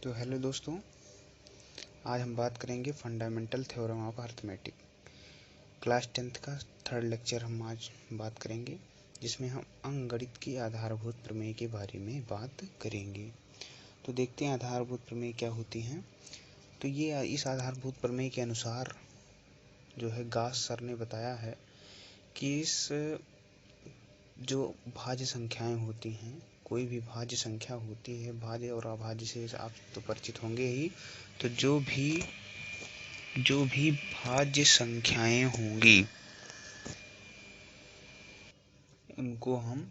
तो हेलो दोस्तों, आज हम बात करेंगे fundamental theorem of arithmetic. Class 10th का थर्ड लेक्चर हम आज बात करेंगे, जिसमें हम अंकगणित की आधारभूत प्रमेय के बारे में बात करेंगे। तो देखते हैं आधारभूत प्रमेय क्या होती हैं। तो ये इस आधारभूत प्रमेय के अनुसार जो है गास सर ने बताया है कि इस जो भाज्य संख्याएं होती हैं, कोई भी भाज्य संख्या होती है, भाज्य और अभाज्य से आप तो परिचित होंगे ही। तो जो भी भाज्य संख्याएं होंगी उनको हम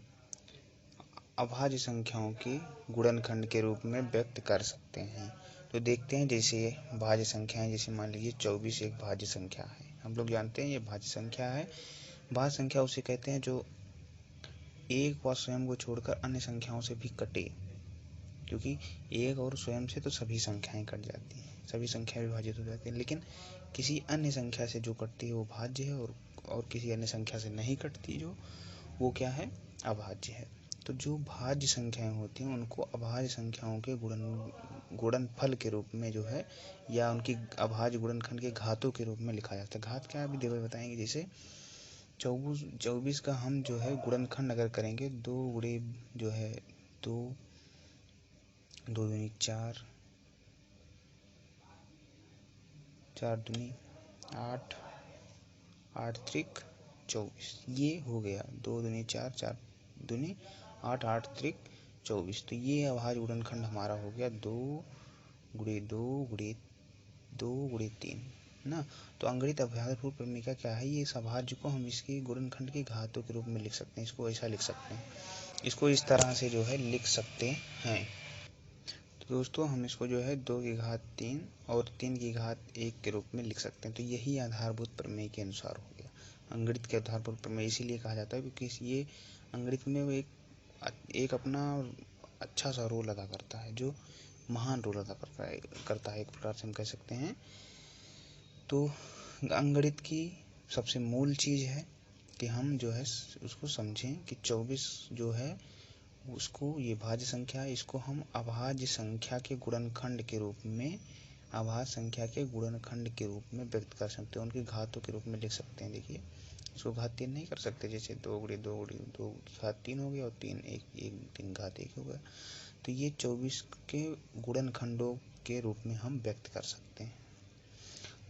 अभाज्य संख्याओं के गुणनखंड के रूप में व्यक्त कर सकते हैं। तो देखते हैं, जैसे भाज्य संख्याएं, जैसे मान लीजिए 24 एक भाज्य संख्या है। हम लोग जानते हैं ये भाज्य संख्या है। भाज्य संख्या उसे कहते हैं जो एक व स्वयं को छोड़कर अन्य संख्याओं से भी कटे, क्योंकि एक और स्वयं से तो सभी संख्याएं कट जाती हैं, सभी संख्याएं विभाजित हो जाती हैं, लेकिन किसी अन्य संख्या से जो कटती है वो भाज्य है, और किसी अन्य संख्या से नहीं कटती जो वो क्या है, अभाज्य है। तो जो भाज्य संख्याएं होती हैं उनको अभाज्य संख्याओं के गुणनफल के रूप में जो है, या उनकी अभाज्य गुणनखंड के घातों के रूप में लिखा जाता है। घात क्या अभी देखो बताएंगे। जैसे 24 का हम जो है गुणनखंड अगर करेंगे, 2 गुणे जो है 2, 2 दूनी 4, 4 दूनी 8, 8 त्रिक 24, ये हो गया 2 दूनी 4, 4 दूनी 8, 8 त्रिक 24। तो ये अभाज्य गुणनखंड हमारा हो गया 2 गुणे 2 गुणे 2 गुणे 3 ना। तो अंकगणित आधारभूत प्रमेय का क्या है, ये इस अभाज्य को हम इसके गुणनखंड के घातों के रूप में लिख सकते हैं। इसको ऐसा लिख सकते हैं, इसको इस तरह से जो है लिख सकते हैं। तो दोस्तों हम इसको जो है 2 की घात 3 और 3 की घात 1 के रूप में लिख सकते हैं। तो यही आधारभूत प्रमेय के अनुसार हो गया अंकगणित के आधारभूत प्रमेय। इसीलिए कहा जाता है क्योंकि ये अंकगणित में एक अपना अच्छा सा रोल अदा करता है, जो महान रोल अदा करता है एक प्रकार से हम कह सकते हैं। तो अंकगणित की सबसे मूल चीज़ है कि हम जो है उसको समझें कि 24 जो है उसको, ये भाज्य संख्या है, इसको हम अभाज्य संख्या के गुणनखंड के रूप में, अभाज्य संख्या के गुणनखंड के रूप में व्यक्त कर सकते हैं, उनके घातों के रूप में लिख सकते हैं। देखिए इसको घात 3 नहीं कर सकते, जैसे 2 गुणे 2 गुणे 2 की घात 3 हो गया और 3 3 घात 1 हो गया। तो ये 24 के गुणनखंडों के रूप में हम व्यक्त कर सकते हैं।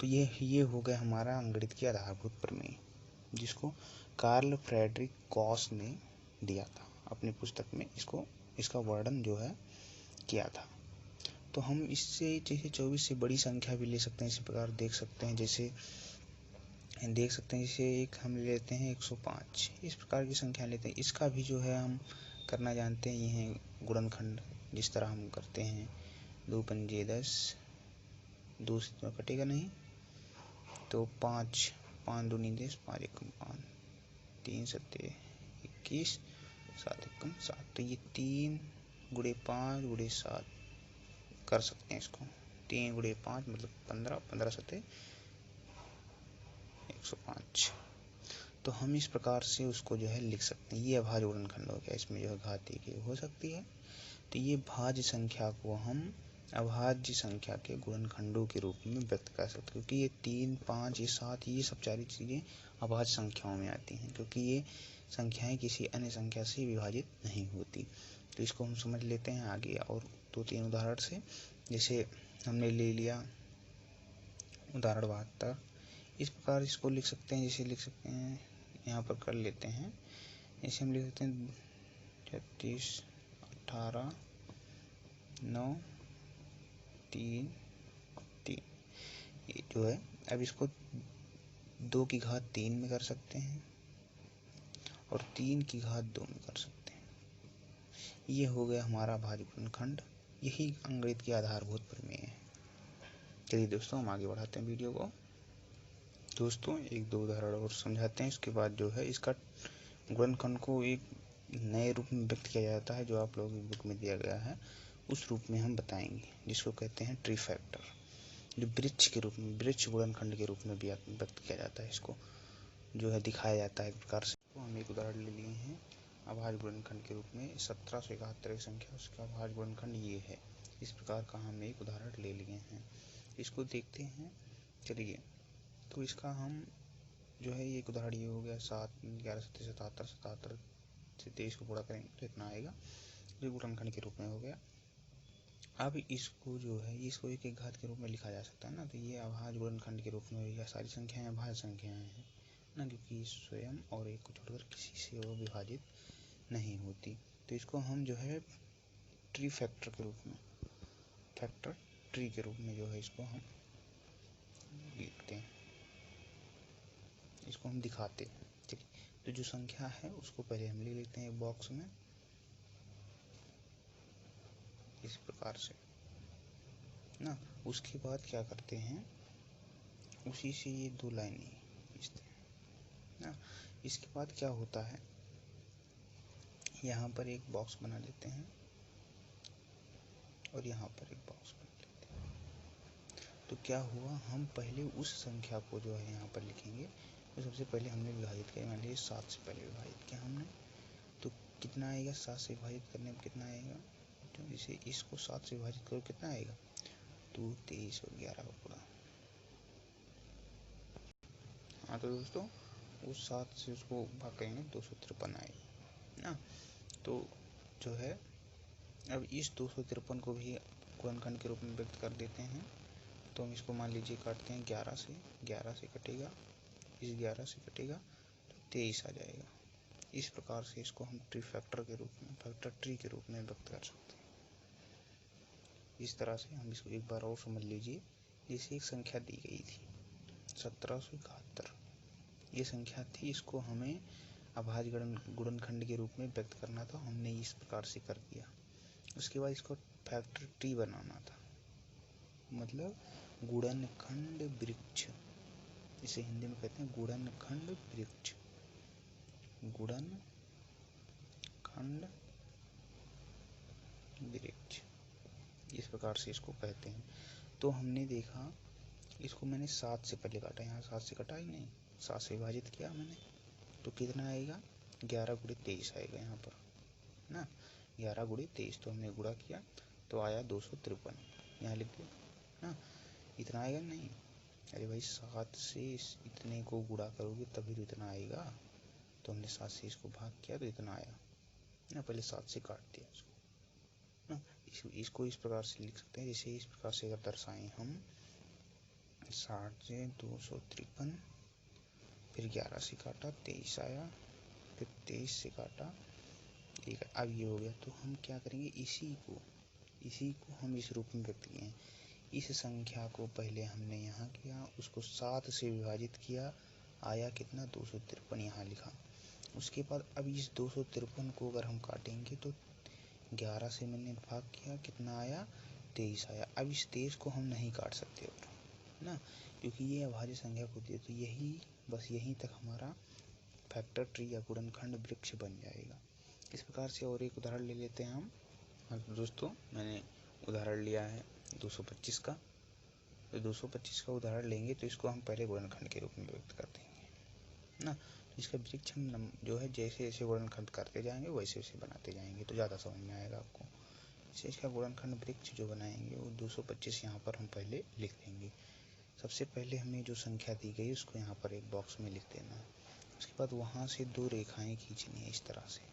तो ये हो गया हमारा अंकगणित की आधारभूत प्रमेय, जिसको कार्ल फ्रेडरिक गॉस ने दिया था अपनी पुस्तक में। इसका वर्णन जो है किया था। तो हम इससे जैसे 24 से बड़ी संख्या भी ले सकते हैं। इसी प्रकार देख सकते हैं, जैसे एक हम ले लेते हैं 105, इस प्रकार की संख्या लेते हैं। इसका भी जो है हम करना जानते हैं, ये है गुणनखंड, जिस तरह हम करते हैं 2 पंजे 10, 2 से तो कटेगा नहीं, तो 5 5 दूनी 10, 5 एकम 5, 3 सत्ते 21, 7 एकम 7। तो ये 3 गुणे 5 गुणे 7 कर सकते हैं इसको। 3 गुणे 5 मतलब 15, 15 सत्ते 105। तो हम इस प्रकार से उसको जो है लिख सकते हैं। ये अभाज्य गुणनखंड हो गया, इसमें जो है घात 1 हो सकती है। तो ये भाज्य संख्या को हम अभाज्य संख्या के गुणनखंडों के रूप में व्यक्त कर सकते हैं, क्योंकि ये 3, 5, ये 7, ये सब सारी चीज़ें अभाज्य संख्याओं में आती हैं, क्योंकि ये संख्याएं किसी अन्य संख्या से विभाजित नहीं होती। तो इसको हम समझ लेते हैं आगे और 2-3 उदाहरण से। जैसे हमने ले लिया उदाहरण 72, इस प्रकार इसको लिख सकते हैं। जैसे लिख सकते हैं, यहाँ पर कर लेते हैं, जैसे हम लिख सकते हैं 36, 18, 9, 3, 3, ये जो है। अब इसको 2 की घात 3 में कर सकते हैं और 3 की घात 2 में कर सकते हैं। ये हो गया हमारा भाज्य गुणनखंड। यही अंकगणित की आधारभूत प्रमेय है। चलिए दोस्तों हम आगे बढ़ाते हैं वीडियो को। दोस्तों 1-2 उदाहरण और समझाते हैं, इसके बाद जो है इसका गुणनखंड को एक नए रूप में व्यक्त किया जाता है, जो आप लोगों की बुक में दिया गया है, उस रूप में हम बताएंगे, जिसको कहते हैं ट्री फैक्टर, जो वृक्ष के रूप में, वृक्ष गुणनखंड के रूप में भी व्यक्त किया जाता है। इसको जो है दिखाया जाता है एक प्रकार से। तो हम एक उदाहरण ले लिए हैं अभाज्य गुणनखंड के रूप में 1771 संख्या, उसका अभाज्य गुणनखंड ये है। इस प्रकार का हम एक उदाहरण ले लिए हैं, इसको देखते हैं। चलिए, तो इसका हम जो है एक उदाहरण ये हो गया 7 11 7 77 77 से 23 को गुणा करेंगे तो इतना आएगा, जो गुणनखंड के रूप में हो गया। अब इसको जो है इसको एक एक घात के रूप में लिखा जा सकता है ना, तो ये अभाज्य गुणनखंड के रूप में, या सारी संख्याएं अभाज्य संख्याएं हैं ना, क्योंकि स्वयं और एक को छोड़कर किसी से वो विभाजित नहीं होती। तो इसको हम जो है ट्री फैक्टर के रूप में, फैक्टर ट्री के रूप में जो है इसको हम लिखते हैं, इसको हम दिखाते हैं। चलिए, तो जो संख्या है उसको पहले हम ले लेते हैं एक बॉक्स में इस प्रकार से ना। उसके बाद क्या करते हैं, उसी से ये दो लाइनें ना, इसके बाद क्या होता है, यहाँ पर एक बॉक्स बना लेते हैं और यहाँ पर एक बॉक्स बना लेते हैं। तो क्या हुआ, हम पहले उस संख्या को जो है यहाँ पर लिखेंगे, तो सबसे पहले हमने विभाजित किया, मान लीजिए 7 से पहले विभाजित किया हमने, तो कितना आएगा, 7 से विभाजित करने में कितना आएगा, तो इसे इसको 7 से विभाजित करो कितना आएगा, 2 23 और 11 का पूरा। हाँ तो दोस्तों, उस 7 से उसको भाग करेंगे 253 आएगी ना। तो जो है अब इस 253 को भी गुणनखंड के रूप में व्यक्त कर देते हैं। तो हम इसको मान लीजिए काटते हैं 11 से कटेगा, इस 11 से कटेगा तो 23 आ जाएगा। इस प्रकार से इसको हम ट्री फैक्टर के रूप में, फैक्टर ट्री के रूप में व्यक्त कर सकते हैं। इस तरह से हम इसको एक बार और समझ लीजिए। जैसे एक संख्या दी गई थी 1771, ये संख्या थी, इसको हमें अभाज्य गुणनखंड के रूप में व्यक्त करना था, हमने इस प्रकार से कर दिया। उसके बाद इसको फैक्टर ट्री बनाना था, मतलब गुणनखंड वृक्ष, इसे हिंदी में कहते हैं गुणनखंड वृक्ष, गुणनखंड वृक्ष, इस प्रकार से इसको कहते हैं। तो हमने देखा, इसको मैंने 7 से पहले काटा, यहाँ 7 से कटा ही नहीं, 7 से विभाजित किया मैंने, तो कितना आएगा, 11 गुणे 23 आएगा यहाँ पर ना, 11 गुणे 23, तो हमने गुणा किया तो आया 253, यहाँ लिख दिया ना, इतना आएगा नहीं, अरे भाई 7 से इतने को गुणा करोगे तभी तो इतना आएगा, तो हमने 7 से इसको भाग किया तो इतना आया ना, पहले 7 से काट दिया इसको ना। इसको इस प्रकार से लिख सकते हैं, जैसे इस प्रकार से अगर दर्शाएं हम, 60 से 253, फिर 11 से काटा 23 आया, फिर 23 से काटा एक, अब ये हो गया। तो हम क्या करेंगे, इसी को हम इस रूप में व्यक्त किए हैं। इस संख्या को पहले हमने यहाँ किया, उसको 7 से विभाजित किया, आया कितना, 253 यहाँ लिखा। उसके बाद अब इस 253 को अगर हम काटेंगे तो 11 से मैंने भाग किया, कितना आया, 23 आया। अब इस 23 को हम नहीं काट सकते और ना, क्योंकि ये अभाज्य संख्या होती है। तो यही बस यहीं तक हमारा फैक्टर ट्री या गुणनखंड वृक्ष बन जाएगा। इस प्रकार से और एक उदाहरण ले लेते हैं हम। दोस्तों, मैंने उदाहरण लिया है 225 का, तो 225 का उदाहरण लेंगे तो इसको हम पहले गुणनखंड के रूप में व्यक्त कर देंगे ना। तो इसका वृक्ष हम जो है जैसे जैसे गुणनखंड करते जाएंगे वैसे वैसे बनाते जाएंगे, तो ज़्यादा समझ में आएगा आपको। जैसे इसका गुणनखंड वृक्ष जो बनाएंगे वो 225 यहाँ पर हम पहले लिख देंगे। सबसे पहले हमें जो संख्या दी गई उसको यहाँ पर एक बॉक्स में लिख देना है। उसके बाद वहाँ से 2 रेखाएं खींचनी है इस तरह से।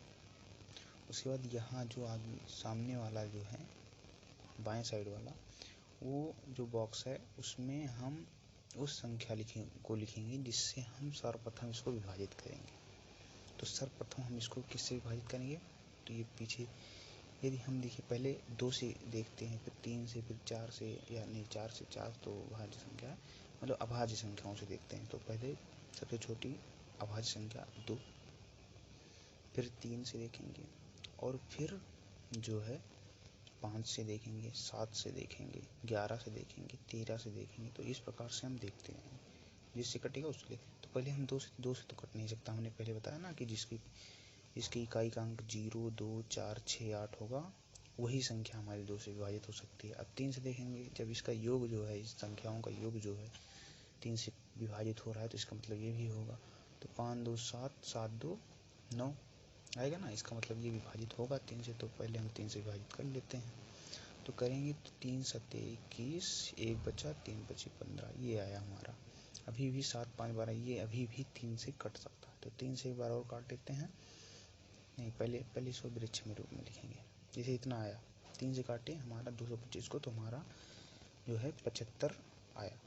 उसके बाद यहाँ जो आगे सामने वाला जो है बाएं साइड वाला, वो जो बॉक्स है उसमें हम उस संख्या को लिखेंगे जिससे हम सर्वप्रथम इसको विभाजित करेंगे। तो सर्वप्रथम हम इसको किससे विभाजित करेंगे, तो ये पीछे यदि हम देखिए पहले 2 से देखते हैं, फिर 3 से, फिर 4 से, या नहीं 4 से, 4 तो भाज्य संख्या है, मतलब अभाज्य संख्याओं से देखते हैं। तो पहले सबसे छोटी अभाज्य संख्या 2, फिर 3 से देखेंगे, और फिर जो है 5 से देखेंगे, 7 से देखेंगे, 11 से देखेंगे, 13 से देखेंगे। तो इस प्रकार से हम देखते हैं, जिससे कटेगा उसके लिए। तो पहले हम 2 से तो कट नहीं सकता, हमने पहले बताया ना कि जिसकी इकाई का अंक 0, 2, 4, 6, 8 होगा, वही संख्या हमारी 2 से विभाजित हो सकती है। अब 3 से देखेंगे, जब इसका योग जो है, इस संख्याओं का योग जो है 3 से विभाजित हो रहा है, तो इसका मतलब ये भी होगा। तो 5 2 7, 7 2 9 आएगा ना, इसका मतलब ये विभाजित होगा 3 से। तो पहले हम 3 से विभाजित कर लेते हैं। तो करेंगे तो 3 सत्ते 21, 1 बचा 3 बचे 15, ये आया हमारा। अभी भी 7 5 12, ये अभी भी 3 से कट सकता है, तो 3 से एक बार और काट देते हैं। नहीं, पहले इसको वृक्ष में रूप में लिखेंगे। जैसे इतना आया, 3 से काटे हमारा 225 को, तो हमारा जो है 75 आया।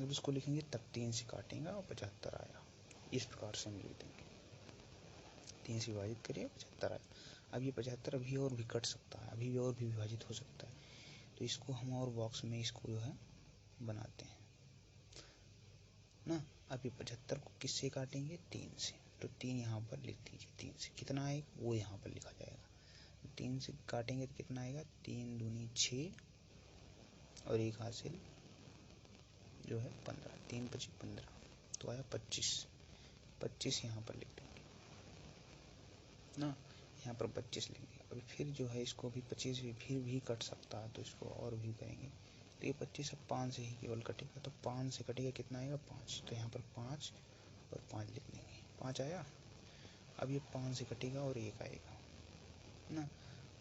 अब इसको लिखेंगे तब 3 से काटेंगे और 75 आया। इस प्रकार से हम लिख देंगे, 3 से विभाजित करिए 75 आया। अब ये 75 अभी और भी कट सकता है, अभी और भी विभाजित हो सकता है, तो इसको हम और बॉक्स में इसको जो है बनाते हैं ना। अब ये 75 को किससे काटेंगे? 3 से, तो 3 यहाँ पर लिख दीजिए। 3 से कितना आएगा वो यहाँ पर लिखा जाएगा। 3 से काटेंगे तो कितना आएगा? 3 दूनी 6 और 1 हासिल जो है 15, 3 पची 15, तो आया 25। 25 यहाँ पर लिख देंगे ना, यहाँ पर 25 लेंगे। अभी फिर जो है इसको भी 25 भी फिर भी कट सकता है, तो इसको और भी करेंगे। तो ये 25 अब 5 से ही केवल कटेगा, तो 5 से कटेगा कितना आएगा? 5, तो यहाँ पर 5 और 5 लिख देंगे। 5 आया। अब ये 5 से कटेगा और 1 आएगा ना।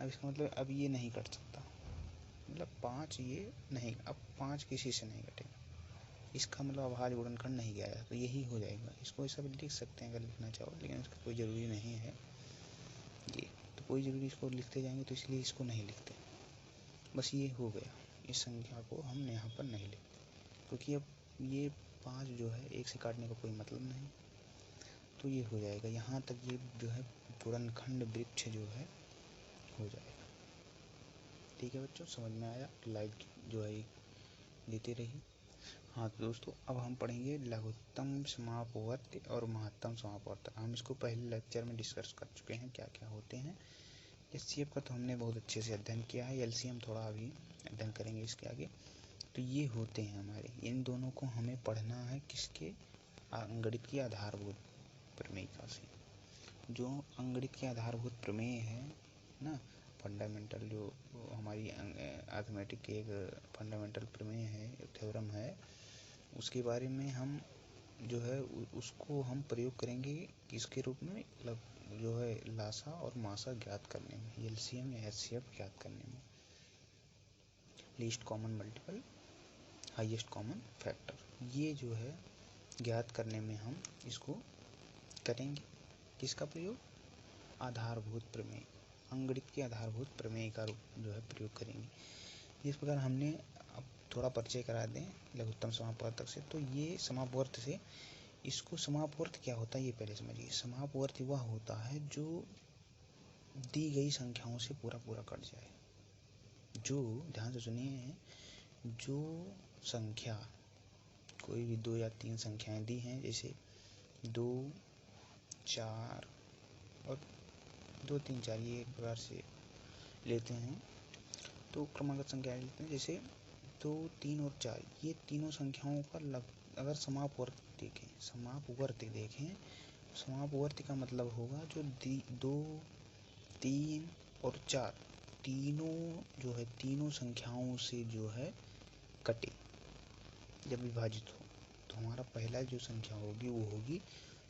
अब इसका मतलब अब ये नहीं कट सकता, मतलब 5 ये नहीं, अब 5 किसी से नहीं कटेगा, इसका मतलब अभाज्य गुणनखंड नहीं गया है, तो यही हो जाएगा। इसको ऐसा भी लिख सकते हैं अगर लिखना चाहो, लेकिन इसका कोई ज़रूरी नहीं है ये, तो कोई ज़रूरी इसको लिखते जाएंगे तो इसलिए इसको नहीं लिखते। बस ये हो गया, इस संख्या को हम यहाँ पर नहीं लिखते, क्योंकि अब ये 5 जो है 1 से काटने का कोई मतलब नहीं, तो ये हो जाएगा। यहाँ तक ये जो है गुणनखंड वृक्ष जो है हो जाएगा। ठीक है बच्चों, समझ में आया? लाइक जो है देते रहिए। हाँ तो दोस्तों, अब हम पढ़ेंगे लघुत्तम समापवर्ती और महत्तम समापवर्तक। हम इसको पहले लेक्चर में डिस्कस कर चुके हैं क्या क्या होते हैं। एचसीएफ का तो हमने बहुत अच्छे से अध्ययन किया है, एलसीएम थोड़ा अभी अध्ययन करेंगे इसके आगे। तो ये होते हैं हमारे, इन दोनों को हमें पढ़ना है किसके? अंगणित की आधारभूत प्रमेयिका से। जो अंगणित की आधारभूत प्रमेय है ना, फंडामेंटल जो हमारी अर्थमेटिक की एक फंडामेंटल प्रमेय है, थ्योरम है, उसके बारे में हम जो है उसको हम प्रयोग करेंगे किसके रूप में? जो है लासा और मासा ज्ञात करने में, एलसीएम या एचसीएफ ज्ञात करने में, least common multiple highest common factor, ये जो है ज्ञात करने में हम इसको करेंगे। किसका प्रयोग? आधारभूत प्रमेय, अंगणित की आधारभूत प्रमेय का जो है प्रयोग करेंगे। इस प्रकार हमने अब थोड़ा परिचय करा दें लघुत्तम समापवर्तक से। तो ये समापवर्त से, इसको समापवर्त क्या होता है ये पहले समझिए। समापवर्त वह होता है जो दी गई संख्याओं से पूरा पूरा कट जाए। जो, ध्यान से सुनिए, जो संख्या कोई भी 2 या 3 संख्याएं दी हैं, जैसे 2 4 और 2 3 4, ये एक प्रकार से लेते हैं, तो क्रमागत संख्या लेते हैं। जैसे 2 3 और 4, ये तीनों संख्याओं का अगर समापवर्ती देखें, समापवर्ती का मतलब होगा जो 2 3 और 4 तीनों जो है तीनों संख्याओं से जो है कटे जब विभाजित हो, तो हमारा पहला जो संख्या होगी वो होगी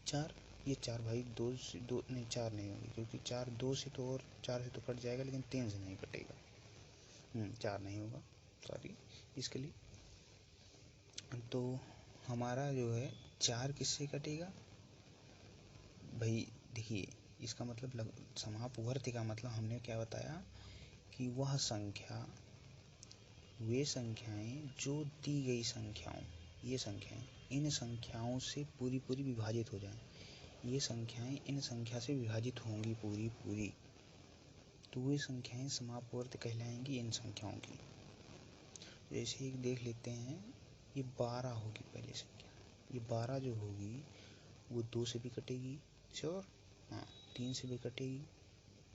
4। ये 4 भाई 2 से 2 नहीं, 4 नहीं होगी, क्योंकि 4 2 से तो और 4 से तो कट जाएगा, लेकिन 3 से नहीं कटेगा। 4 नहीं होगा, सॉरी इसके लिए। तो हमारा जो है 4 किससे कटेगा भाई? देखिए, इसका मतलब समापवर्ती का मतलब हमने क्या बताया कि वह संख्या, वे संख्याएं जो दी गई संख्याओं, ये संख्याएं इन संख्याओं से पूरी पूरी विभाजित हो जाएं। ये संख्याएं इन संख्या से विभाजित होंगी पूरी पूरी, तो वे संख्याएं समापवर्त कहलाएंगी इन संख्याओं की। जैसे एक देख लेते हैं, ये 12 होगी पहली संख्या, ये 12 जो होगी वो 2 से भी कटेगी, श्योर, हाँ, 3 से भी कटेगी,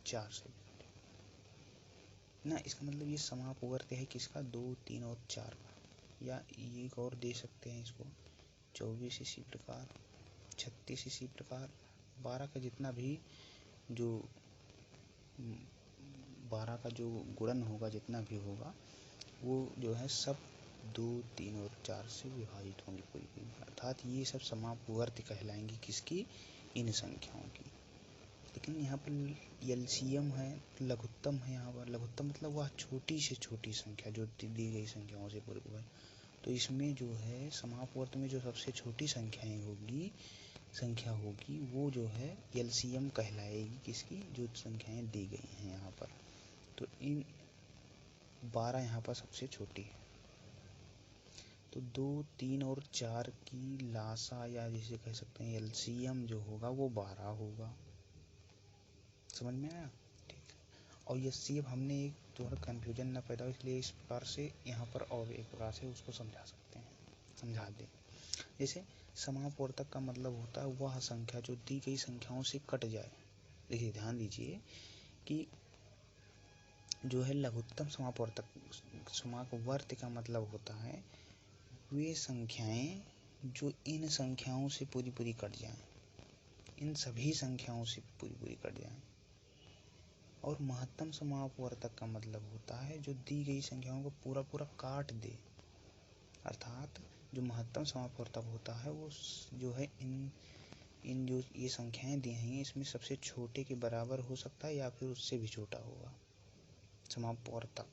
4 से भी कटेगी ना। इसका मतलब ये समापवर्त है किसका? 2 3 और 4 का। या एक और दे सकते हैं इसको, 24 इसी प्रकार, 36 इसी प्रकार, 12 का जितना भी जो 12 का जो गुणन होगा, जितना भी होगा, वो जो है सब 2 3 और 4 से विभाजित होंगे पूरी पूरी, अर्थात ये सब समापवर्त कहलाएंगी किसकी? इन संख्याओं की। तो लेकिन यहाँ पर एलसीएम है, लघुत्तम है। यहाँ पर लघुत्तम मतलब वह छोटी से छोटी संख्या जो दी गई संख्याओं से पूरे पूरे। तो इसमें जो है समापवर्त में जो सबसे छोटी संख्या होगी वो जो है एलसीएम कहलाएगी, किसकी, जो संख्याएं दी गई हैं यहाँ पर। तो इन 12 यहाँ पर सबसे छोटी है। तो 2, 3 और 4 की लासा या जिसे कह सकते हैं एलसीएम जो होगा वो 12 होगा। समझ में आया? ठीक है। और ये एचसीएफ हमने एक थोड़ा कन्फ्यूजन ना पैदा हो इसलिए इस प्रकार से यहाँ पर और एक प्रकार से उसको समझा सकते हैं, समझा दें। जैसे समापवर्तक का मतलब होता है वह संख्या जो दी गई संख्याओं से कट जाए। देखिए ध्यान दीजिए कि जो है लघुत्तम समापवर्त का मतलब होता है वे संख्याएं जो इन संख्याओं से पूरी पूरी कट जाएं, इन सभी संख्याओं से पूरी पूरी कट जाएं। और महत्तम समापवर्तक का मतलब होता है जो दी गई संख्याओं को पूरा पूरा काट दे। अर्थात जो महत्तम समापवर्तक होता है वो जो है इन जो ये संख्याएं दी हैं इसमें सबसे छोटे के बराबर हो सकता है या फिर उससे भी छोटा होगा समापवर्तक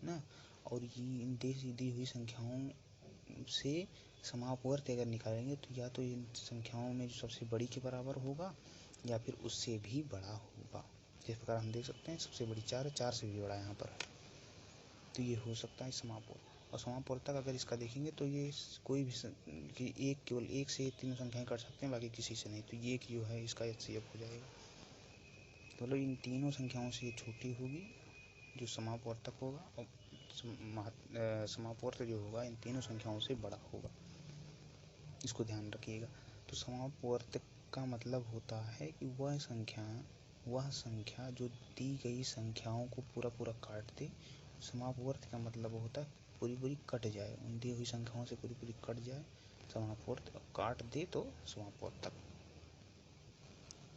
ना। और ये इन दी हुई संख्याओं से समापवर्त अगर निकालेंगे तो या तो इन संख्याओं में जो सबसे बड़ी के बराबर होगा या फिर उससे भी बड़ा होगा। जिस प्रकार हम देख सकते हैं सबसे बड़ी 4 है, 4 से भी बड़ा यहाँ पर है। तो ये हो सकता है समापवर्त। और समापवर्तक अगर इसका देखेंगे तो ये कोई भी केवल एक से 3 संख्याएं कर सकते हैं, बाकी किसी से नहीं। तो ये जो है इसका एचसीएफ हो जाएगा। तो मतलब इन तीनों संख्याओं से ये छोटी होगी जो समापवर्तक होगा, और समापवर्त जो होगा इन तीनों संख्याओं से बड़ा होगा। इसको ध्यान रखिएगा। तो समापवर्त का मतलब होता है कि वह संख्या जो दी गई संख्याओं को पूरा पूरा काट दे। समापवर्त का मतलब होता है पूरी पूरी कट जाए, उन दी हुई संख्याओं से पूरी पूरी कट जाए समापवर्त, काट दे तो समापवर्तक।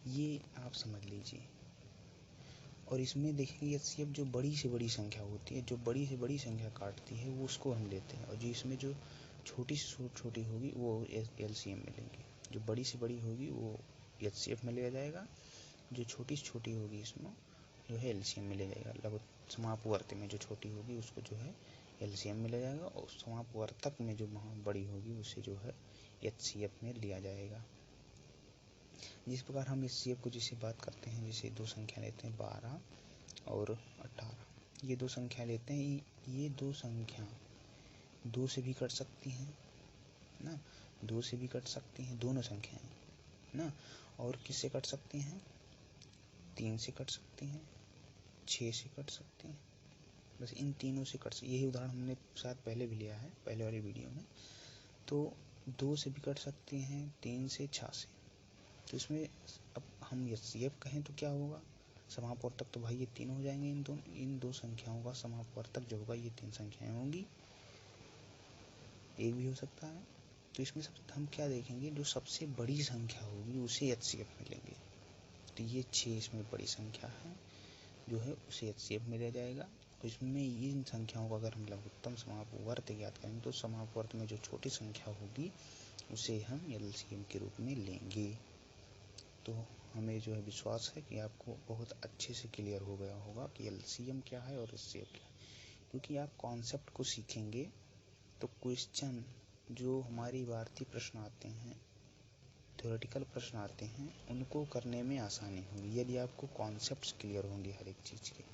ये आप समझ लीजिए। और इसमें देखेंगे एचसीएफ जो बड़ी से बड़ी संख्या होती है, जो बड़ी से बड़ी संख्या काटती है वो उसको हम लेते हैं, और जो इसमें जो छोटी से छोटी होगी वो एलसीएम में लेंगे। जो बड़ी से बड़ी होगी वो एचसीएफ में लिया जाएगा, जो छोटी से छोटी होगी इसमें जो है एलसीएम में ले जाएगा। लगभग समापवर्त में जो छोटी होगी उसको जो है एलसीएम में ले जाएगा, और समापवर्तक में जो बड़ी होगी उसे जो है एचसीएफ में लिया जाएगा। जिस प्रकार हम एचसीएफ को जैसे बात करते हैं, जैसे दो संख्या लेते हैं 12 और 18, ये दो संख्या लेते हैं। ये दो संख्या 2 से भी कट सकती हैं ना, 2 से भी कट सकती हैं दोनों संख्याएं ना। और किससे कट सकती हैं? 3 से कट सकती हैं, 6 से कट सकती हैं, बस इन तीनों से कट सकती। यही उदाहरण हमने शायद पहले भी लिया है पहले वाली वीडियो में। तो 2 से भी कट सकती हैं, 3 से, 6 से। तो इसमें अब हम एचसीएफ कहें तो क्या होगा? समापवर्तक तो भाई ये 3 हो जाएंगे। इन दो संख्याओं का समापवर्तक जो होगा ये 3 संख्याएं होंगी, एक भी हो सकता है। तो इसमें हम क्या देखेंगे, जो सबसे बड़ी संख्या होगी उसे एचसीएफ में लेंगे। तो ये 6 इसमें बड़ी संख्या है जो है उसे एचसीएफ में लिया जाएगा। और इसमें इन संख्याओं का अगर हम लघुत्तम समापवर्त ज्ञात करेंगे तो समापवर्त में जो छोटी संख्या होगी उसे हम एलसीएम के रूप में लेंगे। तो हमें जो है विश्वास है कि आपको बहुत अच्छे से क्लियर हो गया होगा कि एलसीएम क्या है और एचसीएफ क्या है। क्योंकि आप कॉन्सेप्ट को सीखेंगे तो क्वेश्चन जो हमारी भारतीय प्रश्न आते हैं, थ्योरेटिकल प्रश्न आते हैं, उनको करने में आसानी होगी यदि आपको कॉन्सेप्ट्स क्लियर होंगे हर एक चीज़ के।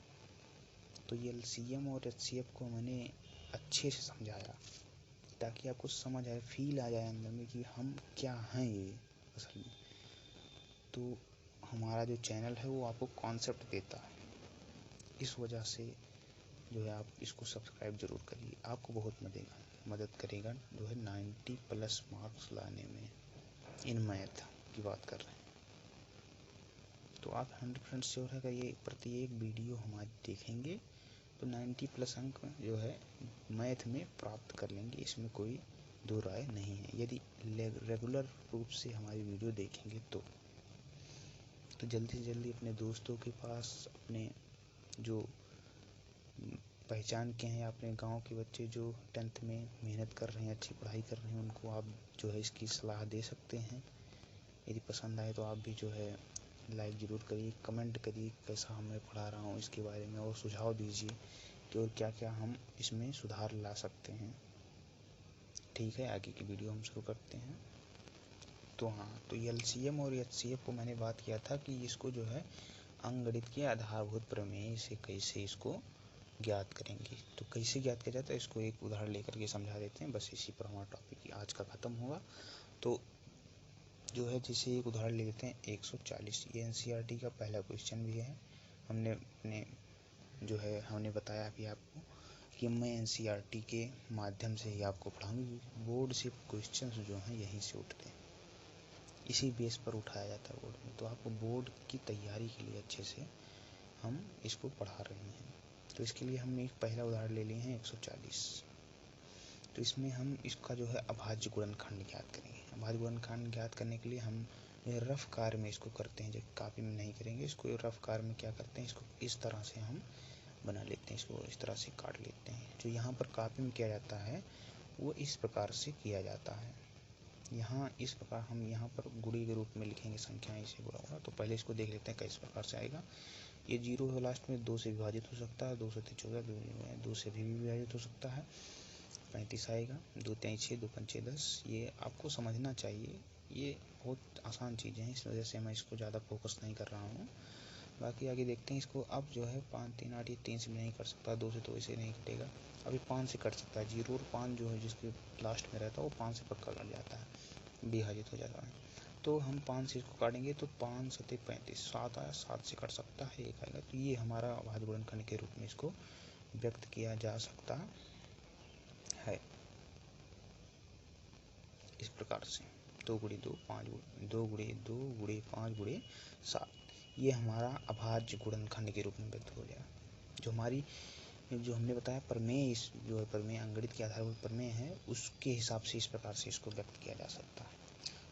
तो ये एलसीएम और एचसीएफ को मैंने अच्छे से समझाया ताकि आपको समझ आए, फील आ जाए अंदर में कि हम क्या हैं ये असल में। तो हमारा जो चैनल है वो आपको कॉन्सेप्ट देता है, इस वजह से जो है आप इसको सब्सक्राइब ज़रूर करिए। आपको बहुत मदद करेगा जो है 90+ मार्क्स लाने में। इन मैथ की बात कर रहे हैं तो आप 100% श्योर है कि ये प्रत्येक वीडियो हमारी देखेंगे तो 90+ अंक जो है मैथ में प्राप्त कर लेंगे, इसमें कोई दो राय नहीं है। यदि रेगुलर रूप से हमारी वीडियो देखेंगे तो जल्दी से जल्दी अपने दोस्तों के पास, अपने जो पहचान के हैं, अपने गांव के बच्चे जो 10th में मेहनत कर रहे हैं, अच्छी पढ़ाई कर रहे हैं, उनको आप जो है इसकी सलाह दे सकते हैं। यदि पसंद आए तो आप भी जो है लाइक ज़रूर करिए, कमेंट करिए कैसा मैं पढ़ा रहा हूँ इसके बारे में, और सुझाव दीजिए कि और क्या क्या हम इसमें सुधार ला सकते हैं। ठीक है, आगे की वीडियो हम शुरू करते हैं। तो हाँ, तो एलसीएम और एचसीएफ को मैंने बात किया था कि इसको जो है अंकगणित के आधारभूत प्रमेय से कैसे इसको ज्ञात करेंगे। तो कैसे ज्ञात किया जाता है इसको एक उदाहरण लेकर के समझा देते हैं, बस इसी पर हमारा टॉपिक आज का ख़त्म होगा। तो जो है जैसे एक उदाहरण ले लेते हैं 140, ये एनसीईआरटी का पहला क्वेश्चन भी है। हमने बताया अभी आपको कि मैं एनसीईआरटी के माध्यम से ही आपको पढ़ाऊंगी। बोर्ड से क्वेश्चन जो हैं यहीं से उठते हैं, इसी बेस पर उठाया जाता है बोर्ड में। तो आपको बोर्ड की तैयारी के लिए अच्छे से हम इसको पढ़ा रहे हैं। तो इसके लिए हमने एक पहला उदाहरण ले लिए हैं 140। तो इसमें हम इसका जो है अभाज्य गुणनखंड ज्ञात करेंगे। अभाज्य गुणनखंड ज्ञात करने के लिए हम रफ कार्य में इसको करते हैं, जब कापी में नहीं करेंगे इसको। रफ कार्य में क्या करते हैं, इसको इस तरह से हम बना लेते हैं, इसको इस तरह से काट लेते हैं। जो यहाँ पर कापी में किया जाता है वो इस प्रकार से किया जाता है। यहाँ इस प्रकार हम यहाँ पर गुणे के रूप में लिखेंगे संख्याएं इसे गुणा होगा। तो पहले इसको देख लेते हैं किस प्रकार से आएगा। ये 0 है लास्ट में, 2 से विभाजित हो सकता है, 2 से 14, 2 से भी विभाजित हो सकता है, 35 आएगा, 2 3 6, 2 5 10। ये आपको समझना चाहिए, ये बहुत आसान चीज़ें हैं, इस वजह से मैं इसको ज़्यादा फोकस नहीं कर रहा हूँ। बाकी आगे देखते हैं इसको। अब जो है 5 3 8, ये 3 से नहीं कर सकता, 2 से तो इसे नहीं कटेगा। अभी 5 से कट सकता है, 0 और 5 जो है जिसके लास्ट में रहता है वो 5 से पक्का कट जाता है, विभाजित हो जाता है। तो हम 5 से इसको काटेंगे तो 5 7 35, 7 आया, 7 से कट सकता है, 1 आएगा। तो ये हमारा अभाज्य गुणनखंड के रूप में इसको व्यक्त किया जा सकता है इस प्रकार से। 2 गुणे 2 5 2 गुणे 2 गुणे 5 गुणे 7, ये हमारा अभाज्य गुणनखंड के रूप में व्यक्त हो जाएगा। जो हमने बताया प्रमेय, इस जो है प्रमेय अंकगणित के आधार पर प्रमेय है, उसके हिसाब से इस प्रकार से इसको व्यक्त किया जा सकता है।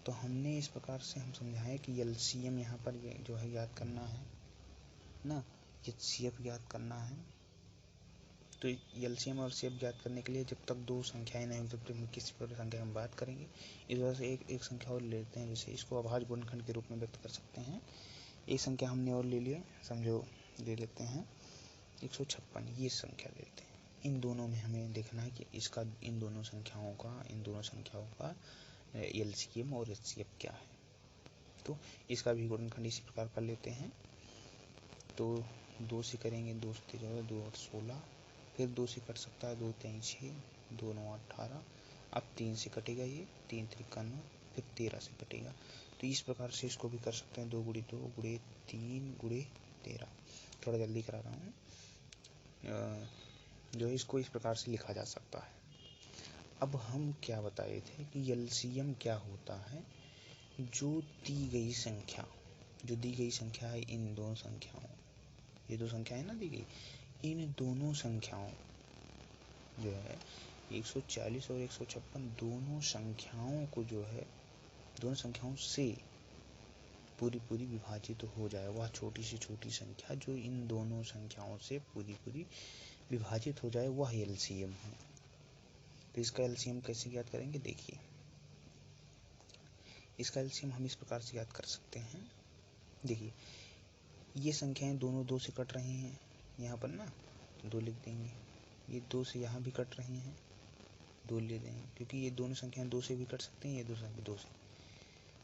तो हमने इस प्रकार से हम समझाएं कि एलसीएम यहाँ पर जो है याद करना है ना, एचसीएफ याद करना है। तो एलसीएम और एचसीएफ ज्ञात करने के लिए जब तक दो संख्याएं नहीं होंगी तब तक हम किसी पर संख्या में बात करेंगे। इस वजह से एक संख्या और लेते हैं, जैसे इसको अभाज्य गुणनखंड के रूप में व्यक्त कर सकते हैं। एक संख्या हमने और ले लिया, समझो ले लेते हैं 156, ये संख्या लेते हैं। इन दोनों में हमें देखना है कि इसका इन दोनों संख्याओं का एलसीएम और एचसीएफ क्या है। तो इसका भी गुणनखंड इसी प्रकार कर लेते हैं। तो 2 से करेंगे, 2 से 14, 2 8 16, फिर 2 से कट सकता है, 2 3 6, 2 9 18। अब 3 से कटेगा, ये 3 3 9, फिर 13 से कटेगा। तो इस प्रकार से इसको भी कर सकते हैं, 2 गुणे 2 गुणे 3 गुणे 13। थोड़ा जल्दी करा रहा हूँ, जो है इसको इस प्रकार से लिखा जा सकता है। अब हम क्या बताए थे कि एलसीएम क्या होता है। जो दी गई संख्या है, इन दोनों संख्याओं, ये दो संख्याएं ना दी गई, इन दोनों संख्याओं जो है 140 और 156, दोनों संख्याओं को जो है दोनों संख्याओं से पूरी विभाजित हो जाए, वह छोटी से छोटी संख्या जो इन दोनों संख्याओं से पूरी विभाजित हो जाए, वह एलसीएम है। तो इसका एलसीएम कैसे ज्ञात करेंगे, देखिए इसका एलसीएम हम इस प्रकार से ज्ञात कर सकते हैं। देखिए ये संख्याएं दोनों 2 से कट रही हैं, यहाँ पर ना 2 लिख देंगे। ये 2 से यहाँ भी कट रही हैं, 2 ले देंगे, क्योंकि ये दोनों संख्याएं 2 से भी कट सकते हैं, ये दो संख्या 2 से।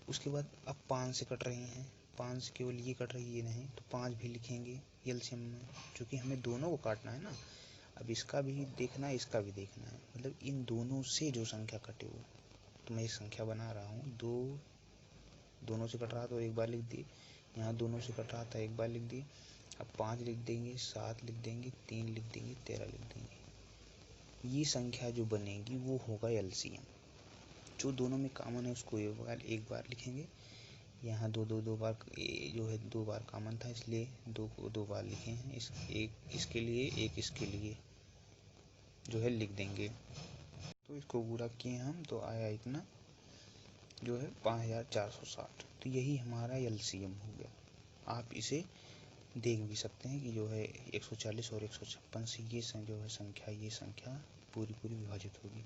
उसके बाद अब 5 से कट रही हैं, 5 से केवल ये कट रही है, ये नहीं, तो 5 भी लिखेंगे एलसीएम में, क्योंकि हमें दोनों को काटना है ना। अब इसका भी देखना है, इसका भी देखना है, मतलब इन दोनों से जो संख्या कटे वो। तो मैं एक संख्या बना रहा हूँ, दोनों से कट रहा तो एक बार लिख दी, यहाँ दोनों से कट रहा था एक बार लिख दी। अब 5 लिख देंगे, 7 लिख देंगे, 3 लिख देंगे, 13 लिख देंगे। ये संख्या जो बनेगी वो होगा एलसीएम। जो दोनों में कॉमन है उसको एक बार लिखेंगे। यहाँ दो बार जो है 2 बार कॉमन था, इसलिए 2 को 2 बार लिखे हैं। एक इसके लिए, एक इसके लिए जो है लिख देंगे। तो इसको पूरा किए हम, तो आया इतना जो है 5460। तो यही हमारा एलसीएम हो गया। आप इसे देख भी सकते हैं कि जो है 140 और 156 से ये जो है संख्या पूरी विभाजित होगी।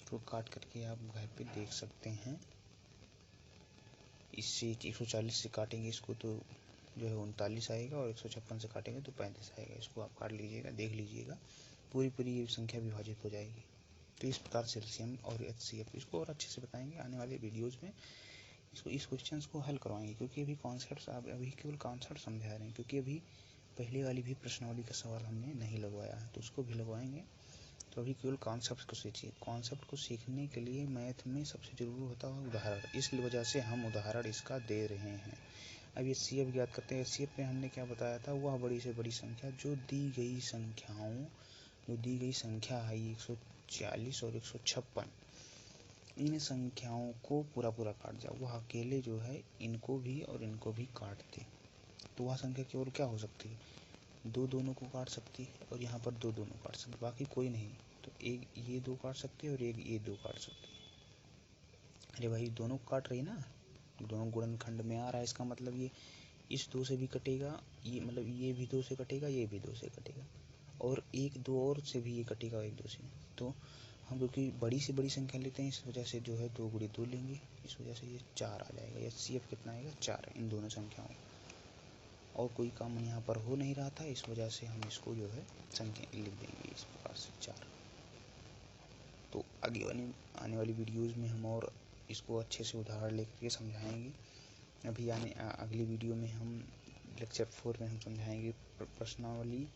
तो काट करके आप घर पे देख सकते हैं। इससे 140 से काटेंगे इसको तो जो है 39 आएगा, और 156 से काटेंगे तो 35 आएगा। इसको आप काट लीजिएगा, देख लीजिएगा, पूरी ये संख्या विभाजित हो जाएगी। तो इस प्रकार से एलसीएम और एचसीएफ इसको और अच्छे से बताएंगे आने वाले वीडियोज़ में। इस क्वेश्चन को हल करवाएंगे, क्योंकि अभी कॉन्सेप्ट अभी केवल कॉन्सेप्ट समझा रहे हैं, क्योंकि अभी पहले वाली भी प्रश्नावली का सवाल हमने नहीं लगवाया है, तो उसको भी लगवाएंगे। तो अभी केवल कॉन्सेप्ट को सीखिए। कॉन्सेप्ट को सीखने के लिए मैथ में सबसे ज़रूरी होता है उदाहरण, इस वजह से हम उदाहरण इसका दे रहे हैं। अब एचसीएफ याद करते हैं। एचसीएफ में हमने क्या बताया था, वह बड़ी से बड़ी संख्या जो दी गई संख्या है 140 और 156, इन संख्याओं को पूरा काट जाओ, वह अकेले जो है इनको भी और इनको भी काट दे, तो वह संख्या केवल क्या हो सकती है, दो दोनों को काट सकती है, और यहाँ पर दो दोनों काट सकती है, बाकी कोई नहीं। तो एक ये दो काट सकती है और एक ये दो काट सकती है। अरे भाई दोनों काट रही ना, दोनों गुणनखंड में आ रहा है, इसका मतलब ये इस दो से भी कटेगा, ये मतलब ये भी दो से कटेगा, ये भी दो से कटेगा, और एक दो और से भी ये कटेगा एक दो से। तो हम क्योंकि बड़ी से बड़ी संख्या लेते हैं, इस वजह से जो है 2 गुणे 2 लेंगे, इस वजह से ये 4 आ जाएगा। एचसीएफ कितना आएगा, 4 इन दोनों संख्याओं। और कोई काम यहाँ पर हो नहीं रहा था, इस वजह से हम इसको जो है संख्या लिख देंगे इस प्रकार से 4। तो आने वाली वीडियोज़ में हम और इसको अच्छे से उदाहरण लेकर के समझाएंगे। अभी अगली वीडियो में हम लेक्चर 4 में हम समझाएंगे प्रश्नावली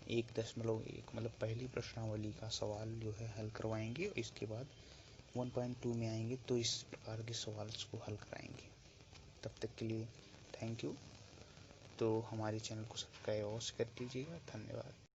1.1, मतलब पहली प्रश्नावली का सवाल जो है हल करवाएंगे। इसके बाद 1.2 में आएंगे तो इस प्रकार के सवाल को हल कराएंगे। तब तक के लिए थैंक यू। तो हमारे चैनल को सब्सक्राइब अवश्य कर दीजिएगा। धन्यवाद।